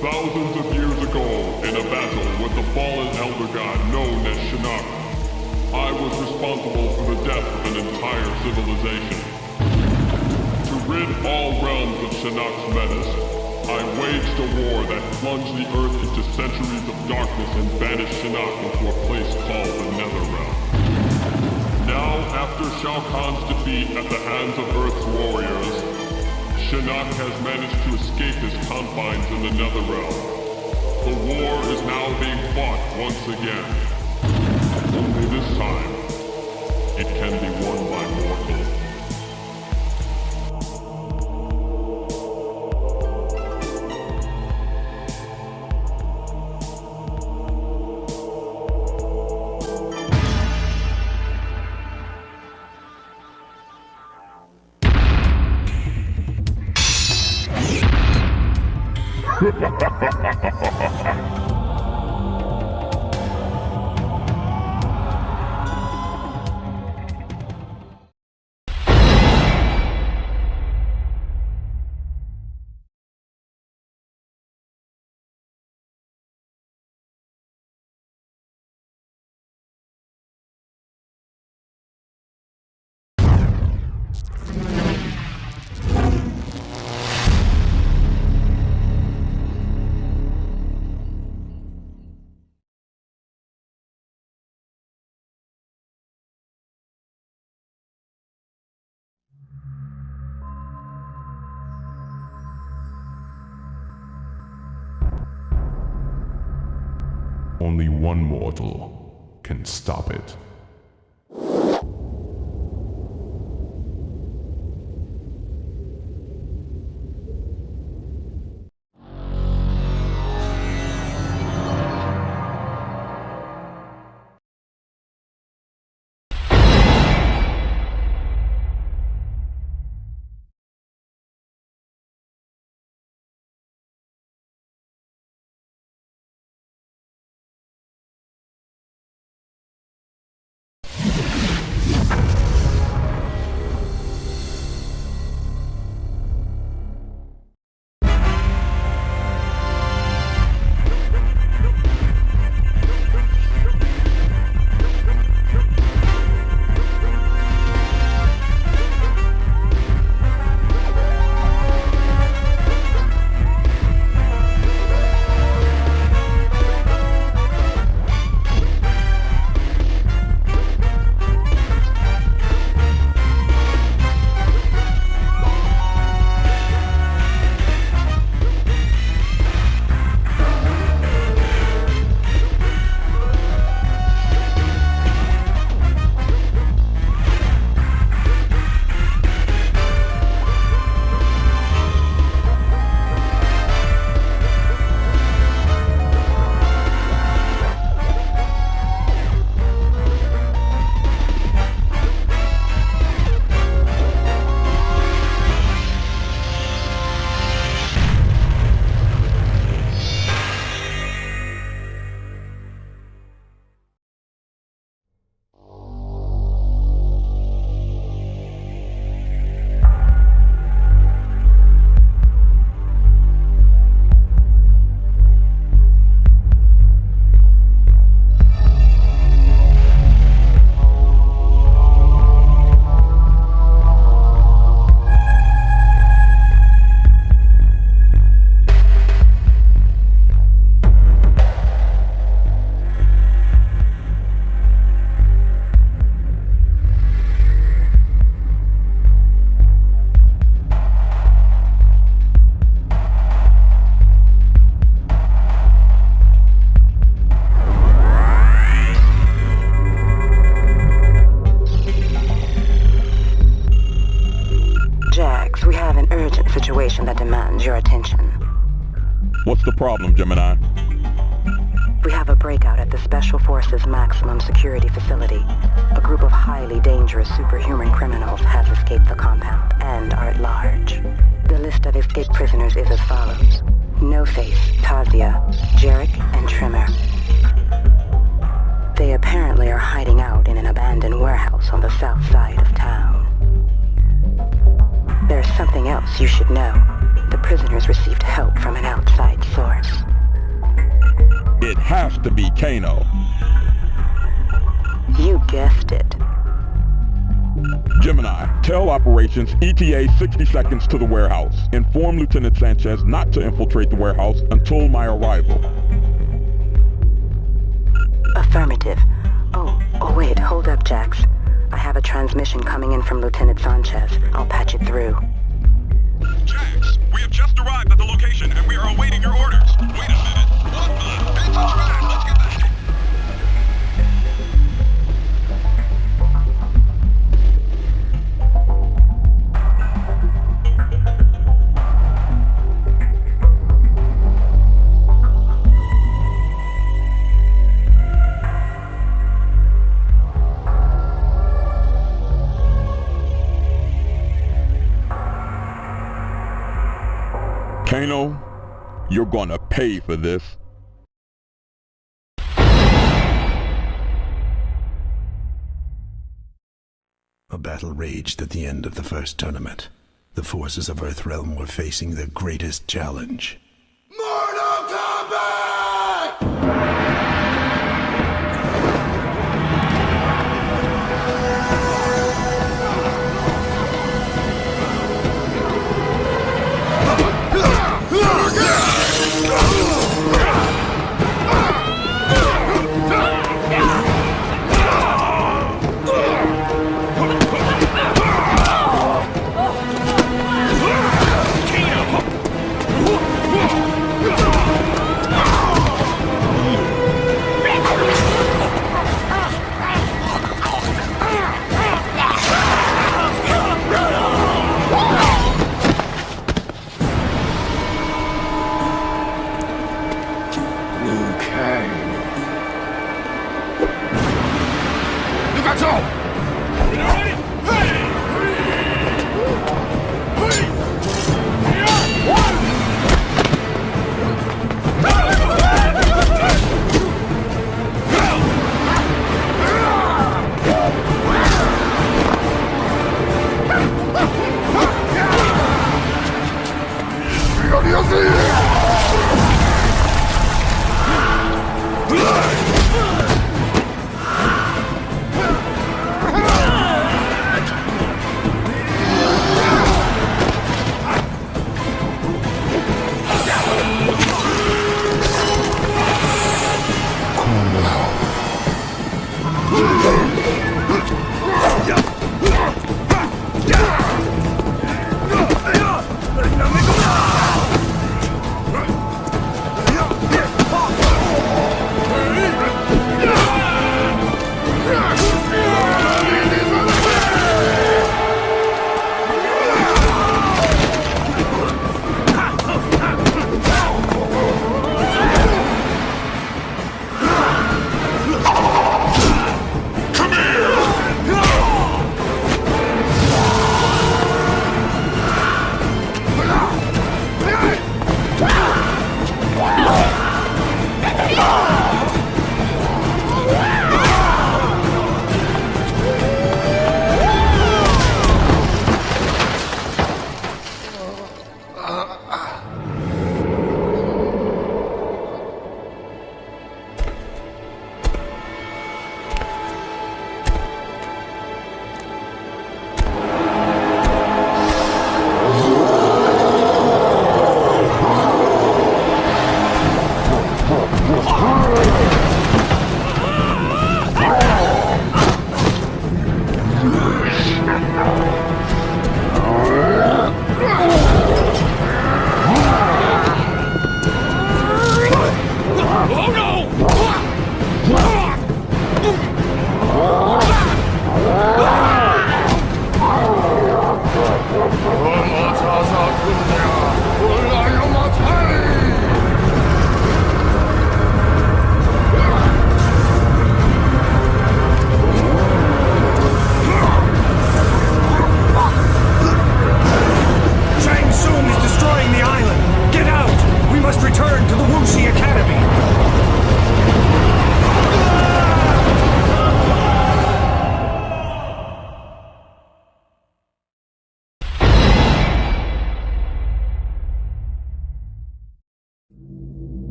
Thousands of years ago, in a battle with the fallen elder god known as Shinnok, I was responsible for the death of an entire civilization. To rid all realms of Shinnok's menace, I waged a war that plunged the Earth into centuries of darkness and banished Shinnok into a place called the Netherrealm. Now, after Shao Kahn's defeat at the hands of Earth's warriors, Shinnok has managed to escape his confines in the Netherrealm. The war is now being fought once again. Only this time, it can be won by mortals. Only one mortal can stop it. problem, Gemini? We have a breakout at the Special Forces Maximum Security Facility. A group of highly dangerous superhuman criminals has escaped the compound and are at large. The list of escaped prisoners is as follows. No-Face, Tazia, Jarek, and Trimmer. They apparently are hiding out in an abandoned warehouse on the south side of town. There's something else you should know. The prisoners received help from an outside source. It has to be Kano. You guessed it. Gemini, tell operations ETA 60 seconds to the warehouse. Inform Lieutenant Sanchez not to infiltrate the warehouse until my arrival. Affirmative. Oh wait, hold up, Jax. I have a transmission coming in from Lieutenant Sanchez. I'll patch it through. Jax, we have just arrived at the location and we are awaiting your orders. Wait a minute. What the? It's a trap. Let's get the heck. Kano, you're gonna pay for this. A battle raged at the end of the first tournament. The forces of Earthrealm were facing their greatest challenge. Mortal Kombat!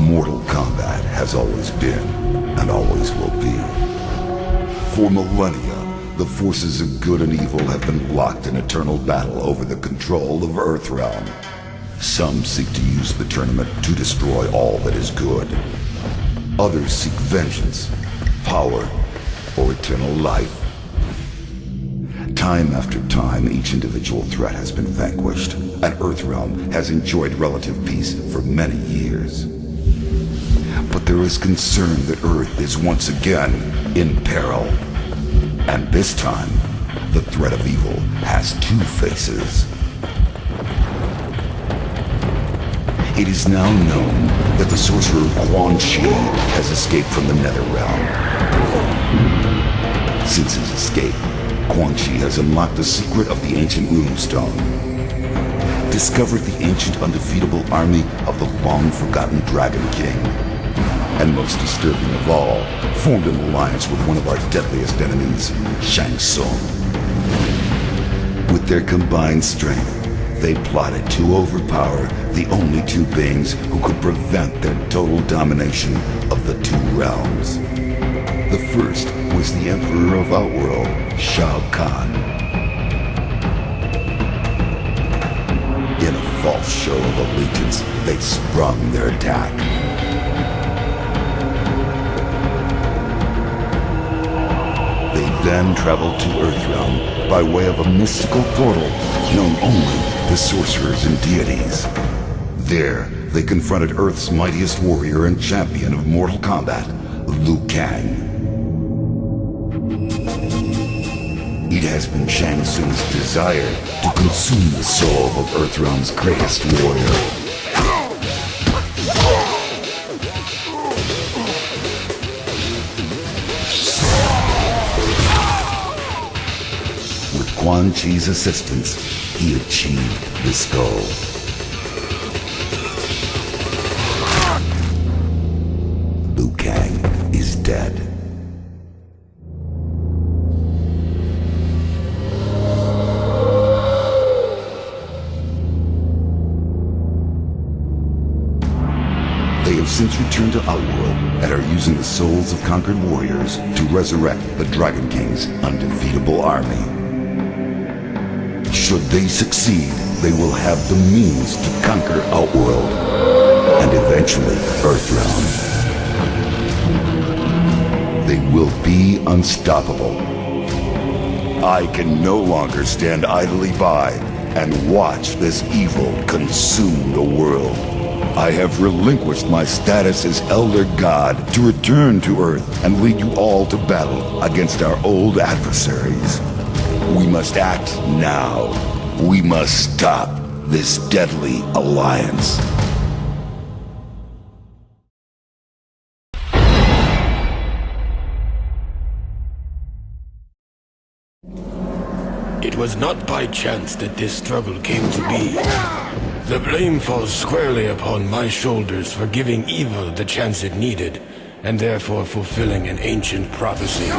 Mortal Kombat has always been, and always will be. For millennia, the forces of good and evil have been locked in eternal battle over the control of Earthrealm. Some seek to use the tournament to destroy all that is good. Others seek vengeance, power, or eternal life. Time after time, each individual threat has been vanquished, and Earthrealm has enjoyed relative peace for many years. But there is concern that Earth is once again in peril. And this time, the threat of evil has two faces. It is now known that the sorcerer Quan Chi has escaped from the Netherrealm. Since his escape, Quan Chi has unlocked the secret of the ancient runestone, discovered the ancient undefeatable army of the long-forgotten Dragon King, and most disturbing of all, formed an alliance with one of our deadliest enemies, Shang Tsung. With their combined strength, they plotted to overpower the only two beings who could prevent their total domination of the two realms. The first was the Emperor of Outworld, Shao Kahn. In a false show of allegiance, they sprung their attack. They then traveled to Earthrealm by way of a mystical portal known only to sorcerers and deities. There, they confronted Earth's mightiest warrior and champion of Mortal Kombat, Liu Kang. It has been Shang Tsung's desire to consume the soul of Earthrealm's greatest warrior. With Quan Chi's assistance, he achieved this goal. Liu Kang is dead. They have since returned to Outworld and are using the souls of conquered warriors to resurrect the Dragon King's undefeatable army. Should they succeed, they will have the means to conquer Outworld and eventually Earthrealm. They will be unstoppable. I can no longer stand idly by and watch this evil consume the world. I have relinquished my status as Elder God to return to Earth and lead you all to battle against our old adversaries. We must act now. We must stop this deadly alliance. It was not by chance that this struggle came to be. The blame falls squarely upon my shoulders for giving evil the chance it needed, and therefore fulfilling an ancient prophecy.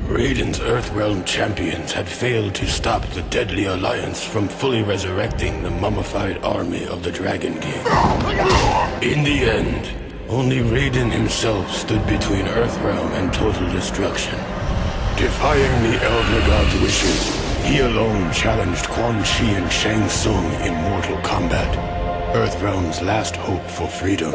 Raiden's Earthrealm champions had failed to stop the deadly alliance from fully resurrecting the mummified army of the Dragon King. In the end, only Raiden himself stood between Earthrealm and total destruction. Defying the Elder God's wishes, he alone challenged Quan Chi and Shang Tsung in Mortal Kombat, Earthrealm's last hope for freedom.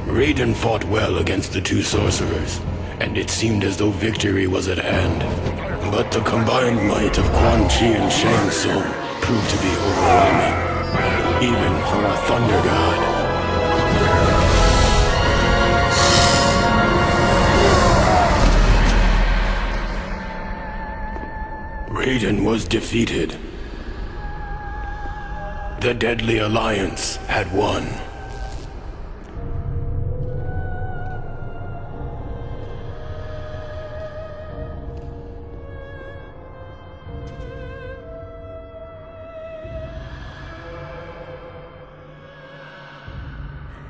Raiden fought well against the two sorcerers, and it seemed as though victory was at hand. But the combined might of Quan Chi and Shang Tsung proved to be overwhelming, even for a thunder god. Raiden was defeated. The Deadly Alliance had won.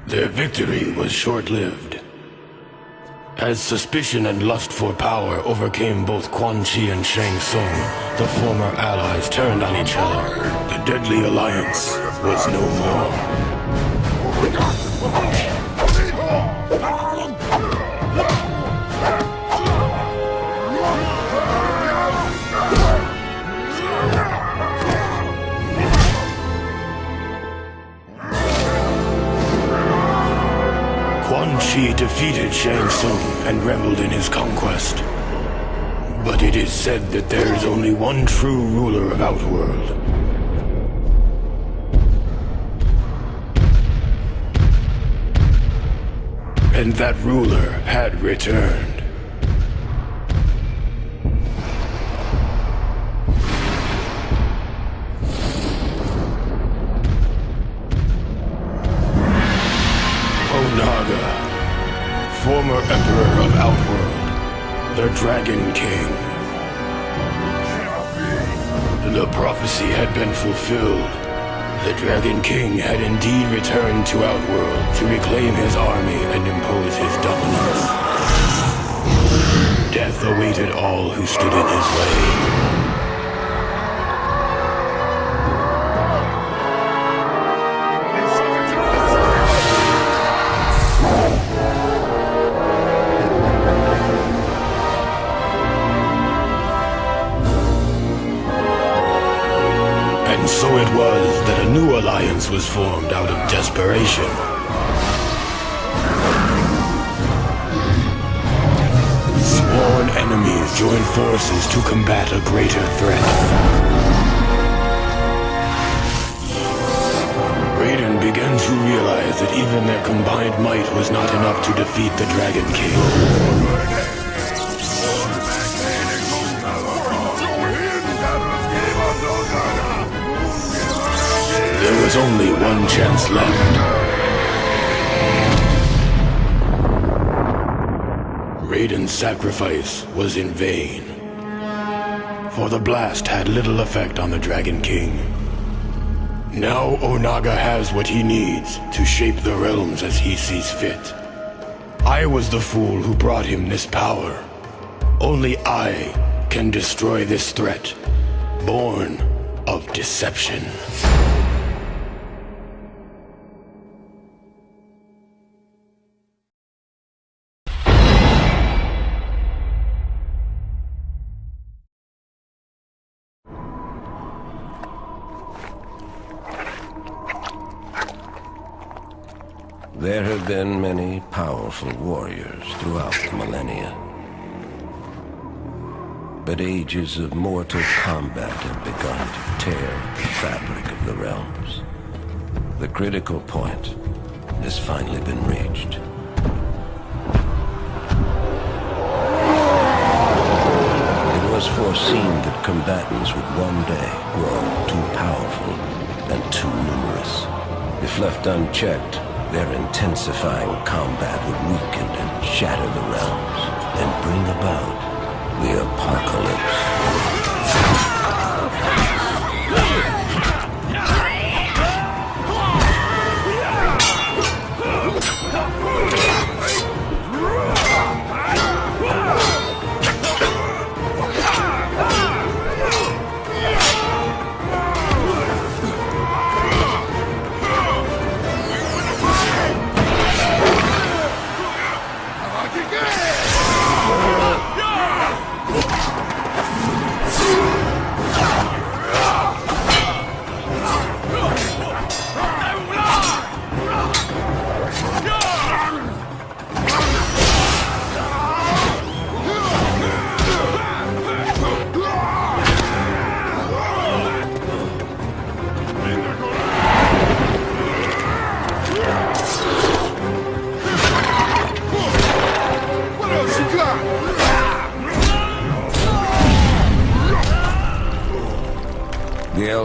Their victory was short-lived. As suspicion and lust for power overcame both Quan Chi and Shang Tsung, the former allies turned on each other. The Deadly Alliance was no more. Quan Chi defeated Shang Tsung and reveled in his conquest. But it is said that there is only one true ruler of Outworld. And that ruler had returned. Onaga, former Emperor of Outworld, the Dragon King. The prophecy had been fulfilled. The Dragon King had indeed returned to Outworld to reclaim his army and impose his dominance. Death awaited all who stood in his way. And so it was that a new alliance was formed out of desperation. Sworn enemies joined forces to combat a greater threat. Raiden began to realize that even their combined might was not enough to defeat the Dragon King. There was only one chance left. Raiden's sacrifice was in vain, for the blast had little effect on the Dragon King. Now Onaga has what he needs to shape the realms as he sees fit. I was the fool who brought him this power. Only I can destroy this threat, born of deception. There have been many powerful warriors throughout the millennia. But ages of mortal combat have begun to tear the fabric of the realms. The critical point has finally been reached. It was foreseen that combatants would one day grow too powerful and too numerous. If left unchecked, their intensifying combat would weaken and shatter the realms and bring about the apocalypse.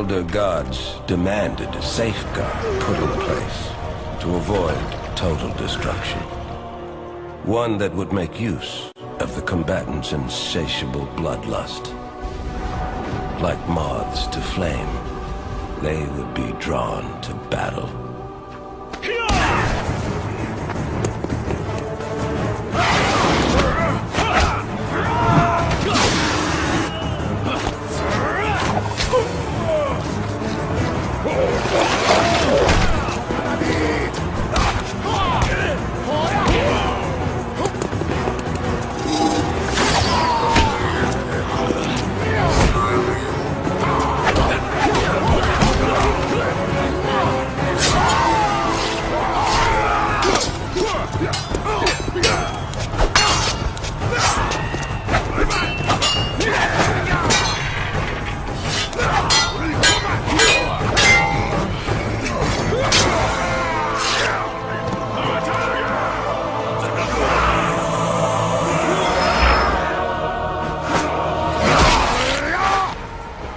Elder Gods demanded a safeguard put in place to avoid total destruction. One that would make use of the combatants' insatiable bloodlust. Like moths to flame, they would be drawn to battle.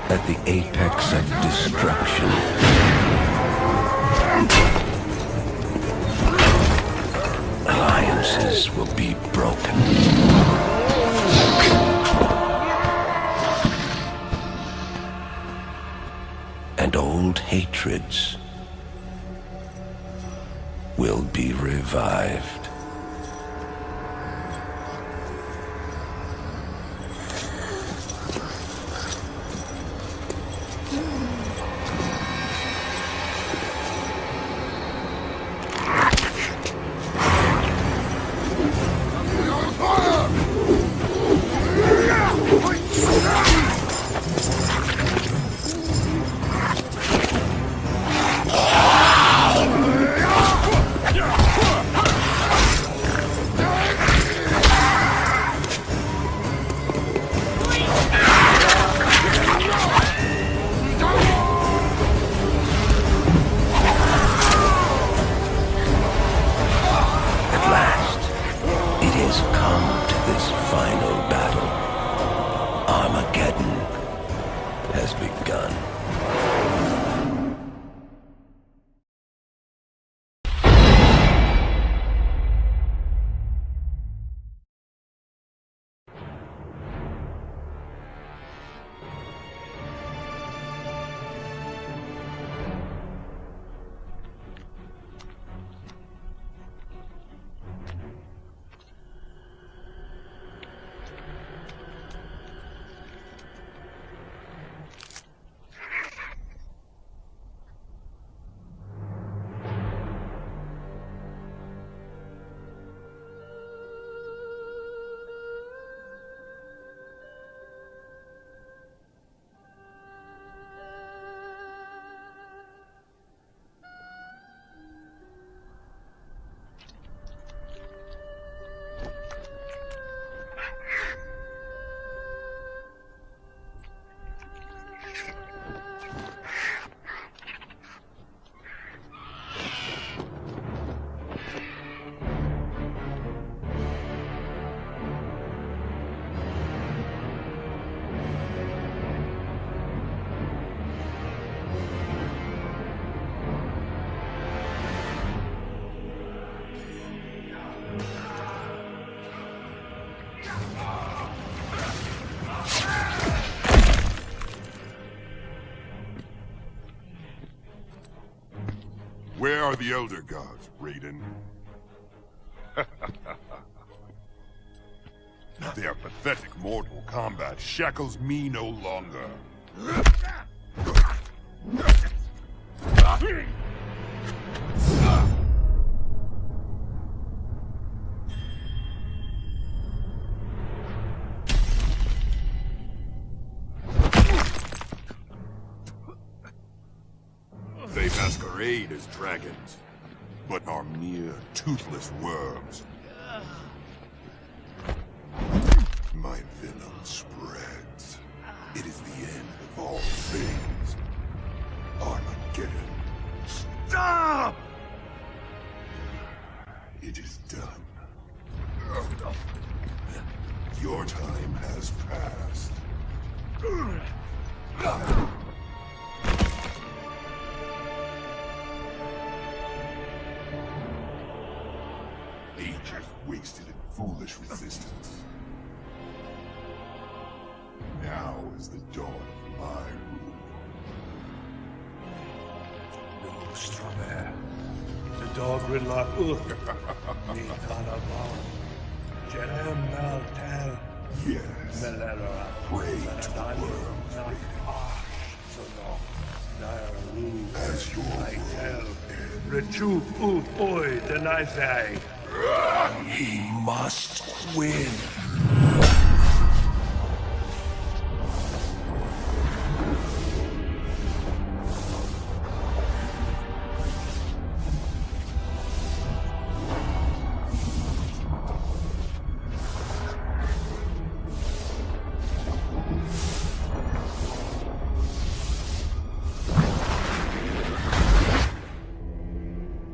At the apex of destruction, alliances will be broken. And old hatreds will be revived. Armageddon has begun. Where are the Elder Gods, Raiden? Their pathetic mortal combat shackles me no longer. They masquerade as dragons, but are mere toothless worms. My venom spreads. It is the end of all things. Armageddon. Stop! It is done. Your time has passed. Ages wasted in foolish resistance. Now is the dawn of my rule. No, Strawberry. The dog will not me Kanabal. Jerem Maltel. Yes. Pray to the world. As your I tell. Rechup ut oi denizai. He must win.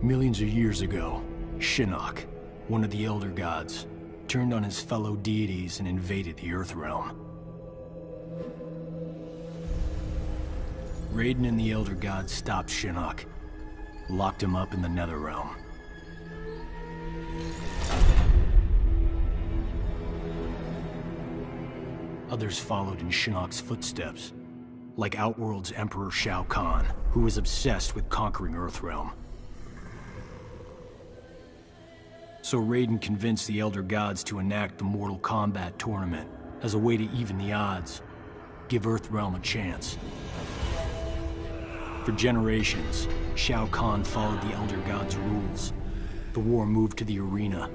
Millions of years ago, Shinnok, one of the Elder Gods, turned on his fellow deities and invaded the Earthrealm. Raiden and the Elder Gods stopped Shinnok, locked him up in the Netherrealm. Others followed in Shinnok's footsteps, like Outworld's Emperor Shao Kahn, who was obsessed with conquering Earthrealm. So Raiden convinced the Elder Gods to enact the Mortal Kombat tournament as a way to even the odds, give Earthrealm a chance. For generations, Shao Kahn followed the Elder Gods' rules. The war moved to the arena,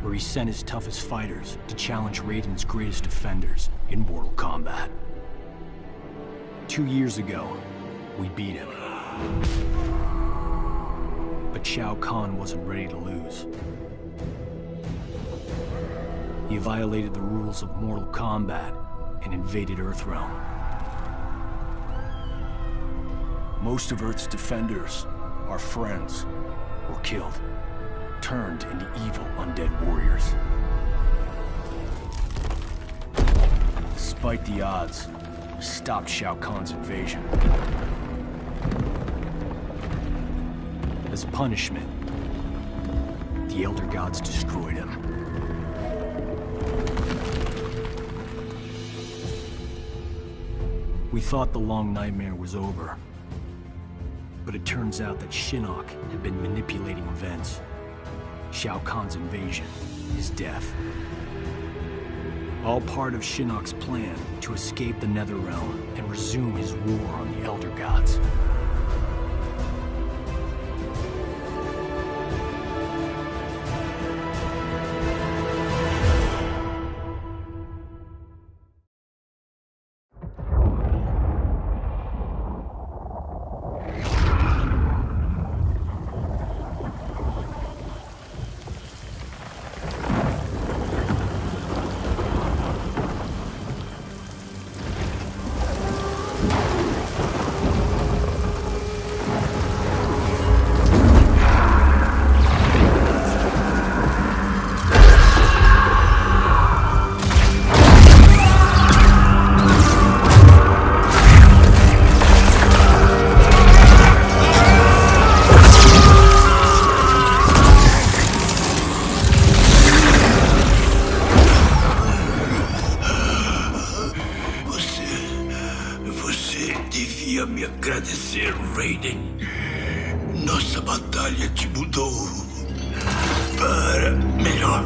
where he sent his toughest fighters to challenge Raiden's greatest defenders in Mortal Kombat. 2 years ago, we beat him. But Shao Kahn wasn't ready to lose. He violated the rules of Mortal Kombat and invaded Earthrealm. Most of Earth's defenders, our friends, were killed, turned into evil undead warriors. Despite the odds, we stopped Shao Kahn's invasion. As punishment, the Elder Gods destroyed him. We thought the long nightmare was over, but it turns out that Shinnok had been manipulating events. Shao Kahn's invasion, his death. All part of Shinnok's plan to escape the Netherrealm and resume his war on the Elder Gods. Nossa batalha te mudou para melhor.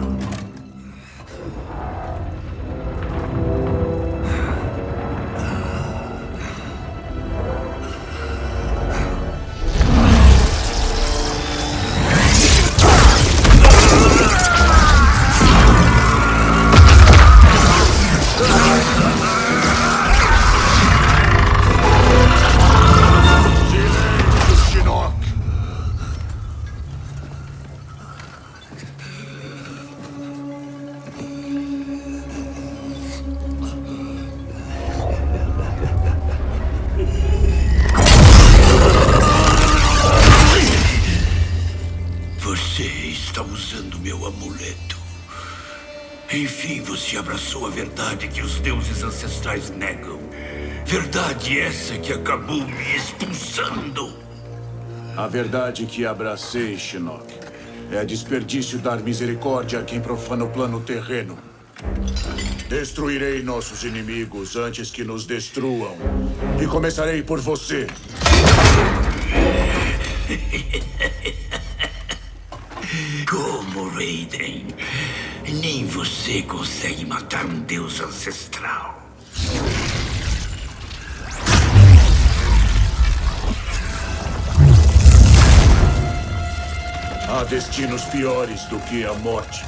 Enfim, você abraçou a verdade que os deuses ancestrais negam. Verdade essa que acabou me expulsando. A verdade que abracei, Shinnok, É desperdício dar misericórdia a quem profana o plano terreno. Destruirei nossos inimigos antes que nos destruam. E começarei por você. Como, Raiden? Nem você consegue matar um deus ancestral. Há destinos piores do que a morte.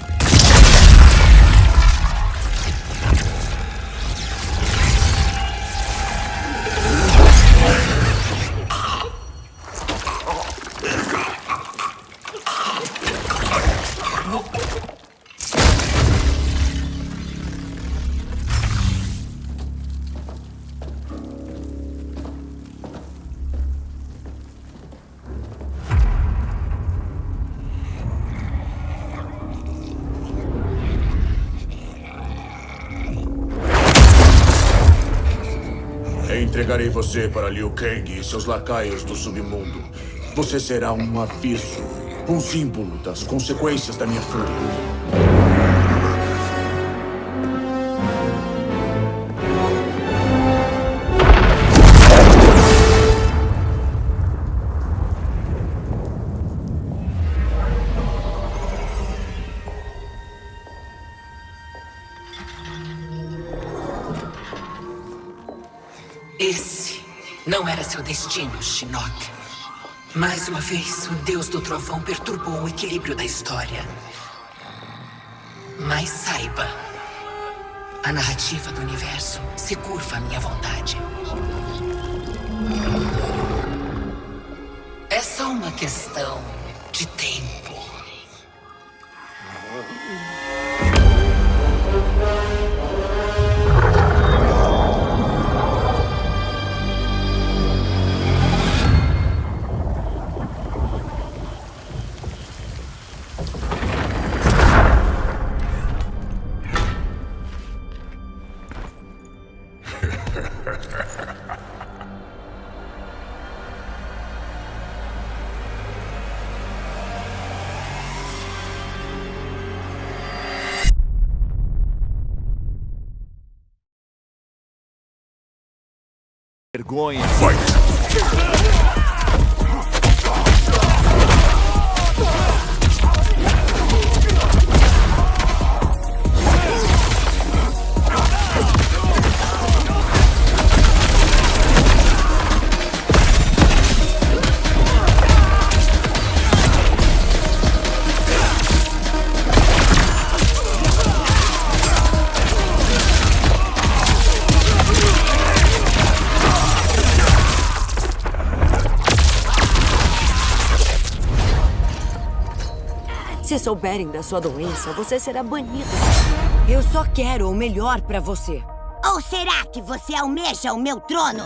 Entregarei você para Liu Kang e seus lacaios do submundo. Você será um aviso, um símbolo das consequências da minha fúria. Esse não era seu destino, Shinnok. Mais uma vez, o Deus do Trovão perturbou o equilíbrio da história. Mas saiba, a narrativa do universo se curva à minha vontade. É só uma questão de tempo. Vergonha. Se souberem da sua doença, você será banido. Eu só quero o melhor pra você. Ou será que você almeja o meu trono?